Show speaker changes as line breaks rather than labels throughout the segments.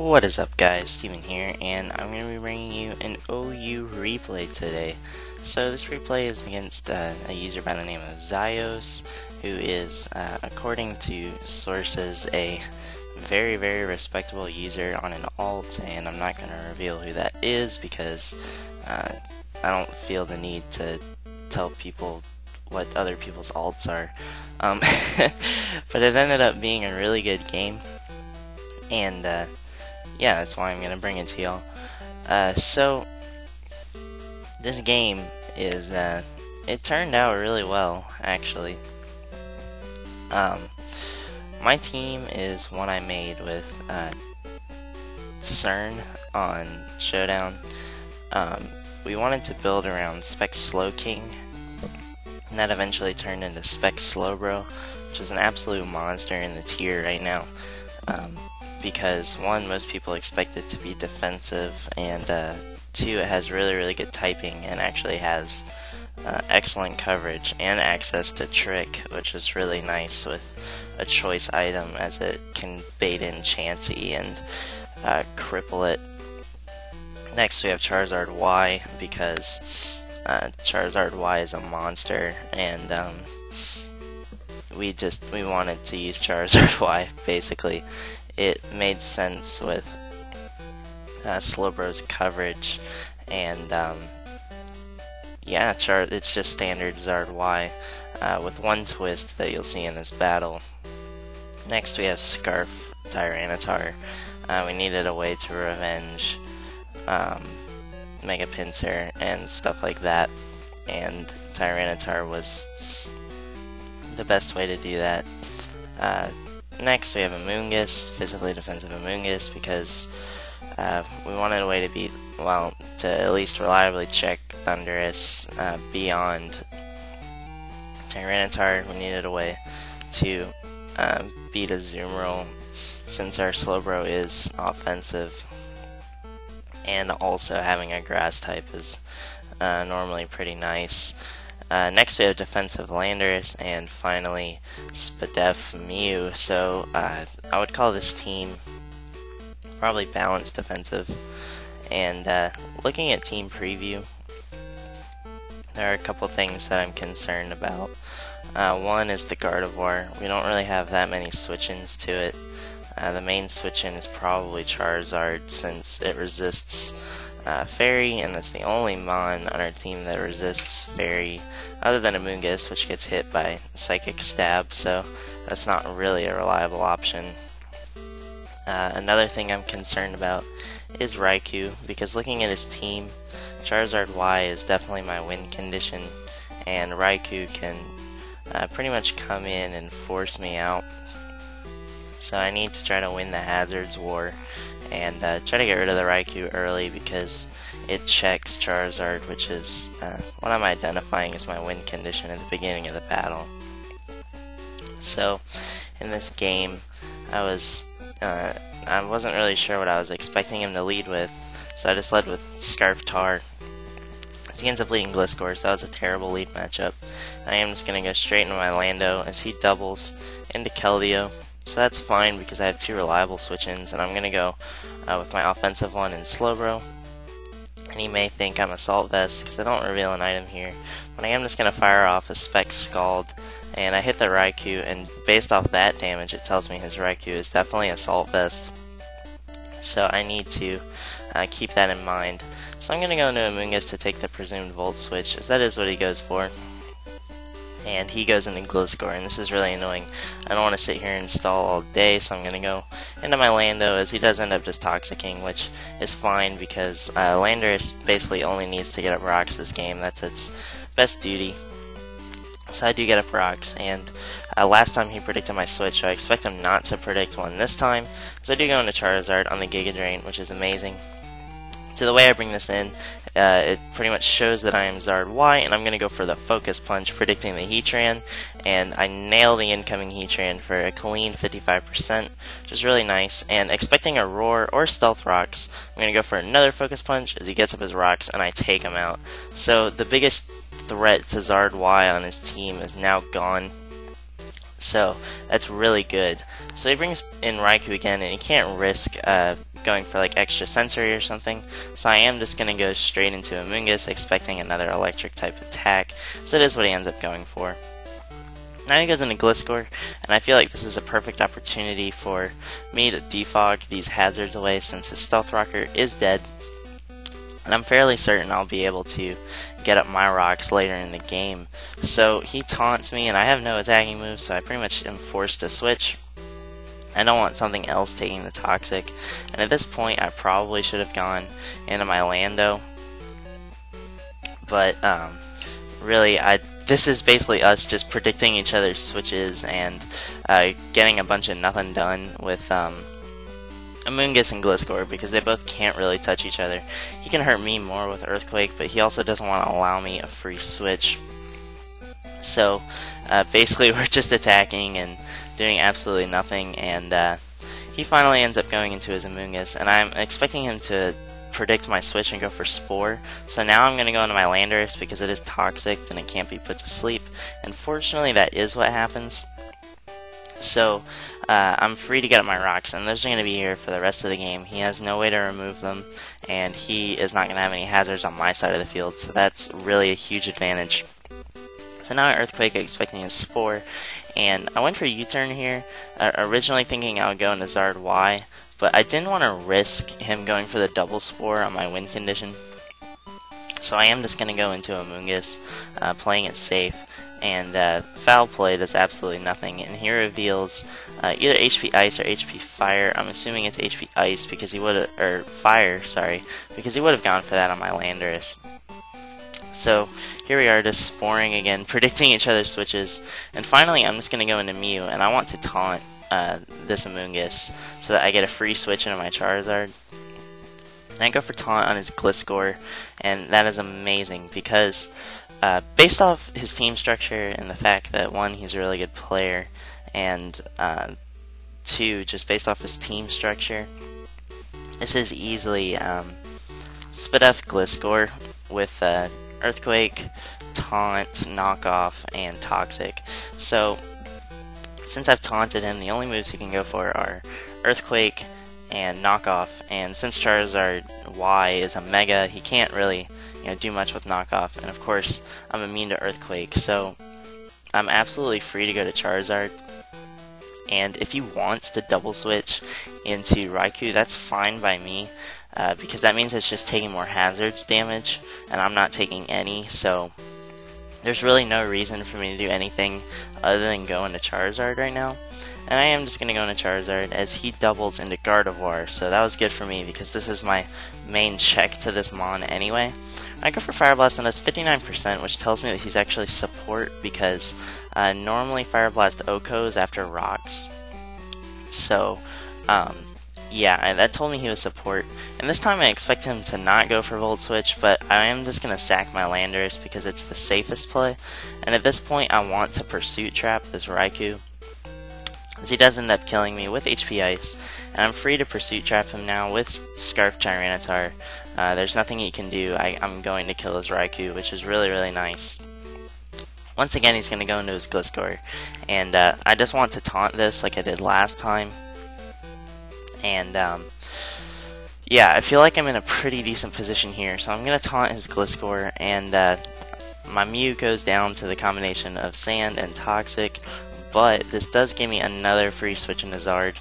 What is up, guys? Steven here, and I'm going to be bringing you an OU replay today. So this replay is against a user by the name of Zyos, who is, according to sources, a very, very respectable user on an alt, and I'm not going to reveal who that is because I don't feel the need to tell people what other people's alts are. But it ended up being a really good game, and yeah, that's why I'm gonna bring it to y'all. So this game is it turned out really well, actually. My team is one I made with CERN on Showdown. We wanted to build around Spec Slowking, and that eventually turned into Spec Slowbro, which is an absolute monster in the tier right now. Because one, most people expect it to be defensive, and two, it has really, really good typing and actually has excellent coverage and access to Trick, which is really nice with a choice item, as it can bait in Chansey and cripple it. Next we have Charizard-Y, because Charizard-Y is a monster, and we wanted to use Charizard-Y, basically. It made sense with Slowbro's coverage, and yeah, it's just standard Zard-Y with one twist that you'll see in this battle. Next we have Scarf Tyranitar. We needed a way to revenge Mega Pinsir and stuff like that, and Tyranitar was the best way to do that. Next we have Amoonguss, physically defensive Amoonguss, because we wanted a way to to at least reliably check Thundurus beyond Tyranitar. We needed a way to beat a Azumarill, since our Slowbro is offensive, and also having a grass type is normally pretty nice. Next we have defensive Landorus, and finally Spadef Mew. So I would call this team probably balanced defensive. And looking at team preview, there are a couple things that I'm concerned about. One is the Gardevoir. We don't really have that many switch-ins to it. The main switch-in is probably Charizard, since it resists Fairy, and that's the only Mon on our team that resists Fairy, other than Amoonguss, which gets hit by Psychic Stab, so that's not really a reliable option. Another thing I'm concerned about is Raikou, because looking at his team, Charizard-Y is definitely my win condition, and Raikou can pretty much come in and force me out. So I need to try to win the Hazards War, and try to get rid of the Raikou early, because it checks Charizard, which is what I'm identifying as my win condition at the beginning of the battle. So in this game, I wasn't really sure what I was expecting him to lead with, so I just led with Scarf Tar. He ends up leading Gliscor, so that was a terrible lead matchup. I am just going to go straight into my Lando as he doubles into Keldeo. So that's fine, because I have two reliable switch-ins, and I'm going to go with my offensive one in Slowbro. And you may think I'm Assault Vest, because I don't reveal an item here, but I am just going to fire off a Spec Scald, and I hit the Raikou, and based off that damage, it tells me his Raikou is definitely Assault Vest. So I need to keep that in mind. So I'm going to go into Amoonguss to take the presumed Volt Switch, as that is what he goes for. And he goes into Gliscor, and this is really annoying. I don't want to sit here and stall all day, so I'm going to go into my Lando, as he does end up just Toxicking, which is fine, because Landorus basically only needs to get up rocks this game. That's its best duty. So I do get up rocks, and last time he predicted my switch, so I expect him not to predict one this time. So I do go into Charizard on the Giga Drain, which is amazing. So the way I bring this in, it pretty much shows that I am Zard-Y, and I'm going to go for the Focus Punch, predicting the Heatran, and I nail the incoming Heatran for a clean 55%, which is really nice, and expecting a Roar or Stealth Rocks, I'm going to go for another Focus Punch as he gets up his rocks, and I take him out. So the biggest threat to Zard-Y on his team is now gone. So that's really good. So he brings in Raikou again, and he can't risk going for like extra sensory or something, so I am just going to go straight into Amoonguss, expecting another electric type attack, so that is what he ends up going for. Now he goes into Gliscor, and I feel like this is a perfect opportunity for me to defog these hazards away since his Stealth Rocker is dead, and I'm fairly certain I'll be able to get up my rocks later in the game. So he taunts me, and I have no attacking moves, so I pretty much am forced to switch. I don't want something else taking the Toxic, and at this point I probably should have gone into my Lando, but really this is basically us just predicting each other's switches and getting a bunch of nothing done with Amoonguss and Gliscor, because they both can't really touch each other. He can hurt me more with Earthquake, but he also doesn't want to allow me a free switch. So basically we're just attacking and doing absolutely nothing, and he finally ends up going into his Amoonguss, and I'm expecting him to predict my switch and go for Spore. So now I'm going to go into my Landorus because it is toxic and it can't be put to sleep. And fortunately that is what happens. So I'm free to get up my rocks, and those are going to be here for the rest of the game. He has no way to remove them, and he is not going to have any hazards on my side of the field, so that's really a huge advantage. So now Earthquake, expecting a Spore, and I went for U-turn here, originally thinking I would go into Charizard-Y, but I didn't want to risk him going for the double Spore on my win condition. So I am just going to go into Amoonguss, playing it safe, and Foul Play does absolutely nothing, and he reveals either HP Ice or HP Fire. I'm assuming it's HP Ice because he would have, or Fire, sorry, because he would have gone for that on my Landorus. So here we are, just sporing again, predicting each other's switches, and finally I'm just going to go into Mew, and I want to taunt this Amoonguss so that I get a free switch into my Charizard. And I go for taunt on his Gliscor, and that is amazing because based off his team structure and the fact that 1, he's a really good player, and 2, just based off his team structure, this is easily spit off Gliscor with Earthquake, Taunt, Knockoff, and Toxic. So since I've taunted him, the only moves he can go for are Earthquake and Knockoff, and since Charizard-Y is a Mega, he can't really do much with Knockoff, and of course I'm immune to Earthquake, so I'm absolutely free to go to Charizard. And if he wants to double switch into Raikou, that's fine by me, because that means it's just taking more hazards damage, and I'm not taking any, so there's really no reason for me to do anything other than go into Charizard right now. And I am just going to go into Charizard as he doubles into Gardevoir, so that was good for me because this is my main check to this Mon anyway. I go for Fire Blast and does 59%, which tells me that he's actually support because normally Fire Blast OHKOs after rocks. So yeah, that told me he was support. And this time I expect him to not go for Volt Switch, but I am just going to sack my Landorus because it's the safest play. And at this point I want to Pursuit Trap this Raikou, as he does end up killing me with HP Ice, and I'm free to Pursuit Trap him now with Scarf Tyranitar. There's nothing he can do. I'm going to kill his Raikou, which is really, really nice. Once again, he's going to go into his Gliscor, and I just want to taunt this like I did last time. And yeah, I feel like I'm in a pretty decent position here, so I'm going to taunt his Gliscor, and my Mew goes down to the combination of Sand and Toxic, but this does give me another free switch in Zard.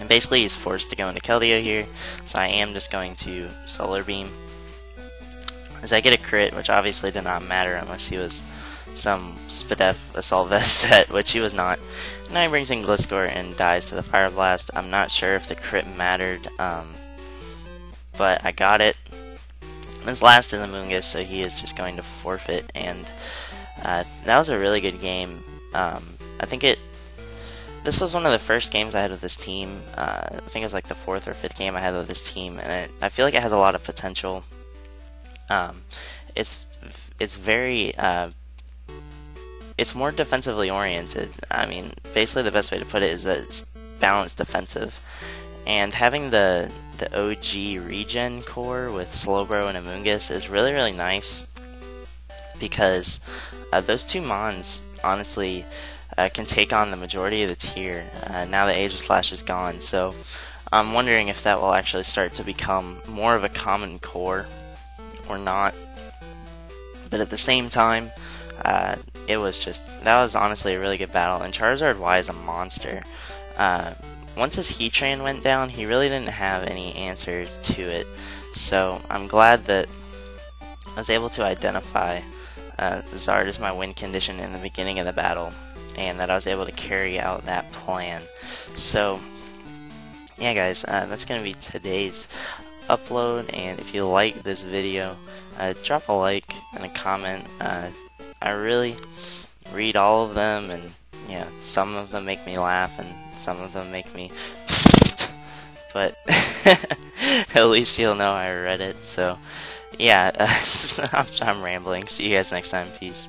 And basically he's forced to go into Keldeo here, so I am just going to Solar Beam. As I get a crit, which obviously did not matter unless he was some Spadef Assault Vest set, which he was not. Now he brings in Gliscor and dies to the Fire Blast. I'm not sure if the crit mattered, but I got it. His last is Amoonguss, so he is just going to forfeit, and that was a really good game. I think this was one of the first games I had with this team. I think it was like the 4th or 5th game I had with this team, and I feel like it has a lot of potential. It's very it's more defensively oriented. I mean, basically the best way to put it is that it's balanced defensive, and having the OG regen core with Slowbro and Amoonguss is really, really nice, because those two Mons honestly can take on the majority of the tier now that Aegis Slash is gone. So I'm wondering if that will actually start to become more of a common core or not. But at the same time, that was honestly a really good battle, and Charizard-Y is a monster. Once his Heatran went down, he really didn't have any answers to it, so I'm glad that I was able to identify Zard as my win condition in the beginning of the battle, and that I was able to carry out that plan. So yeah guys, that's going to be today's upload, and if you like this video, drop a like and a comment. I really read all of them, and yeah, some of them make me laugh and some of them make me but at least you'll know I read it. So yeah, I'm rambling. See you guys next time. Peace.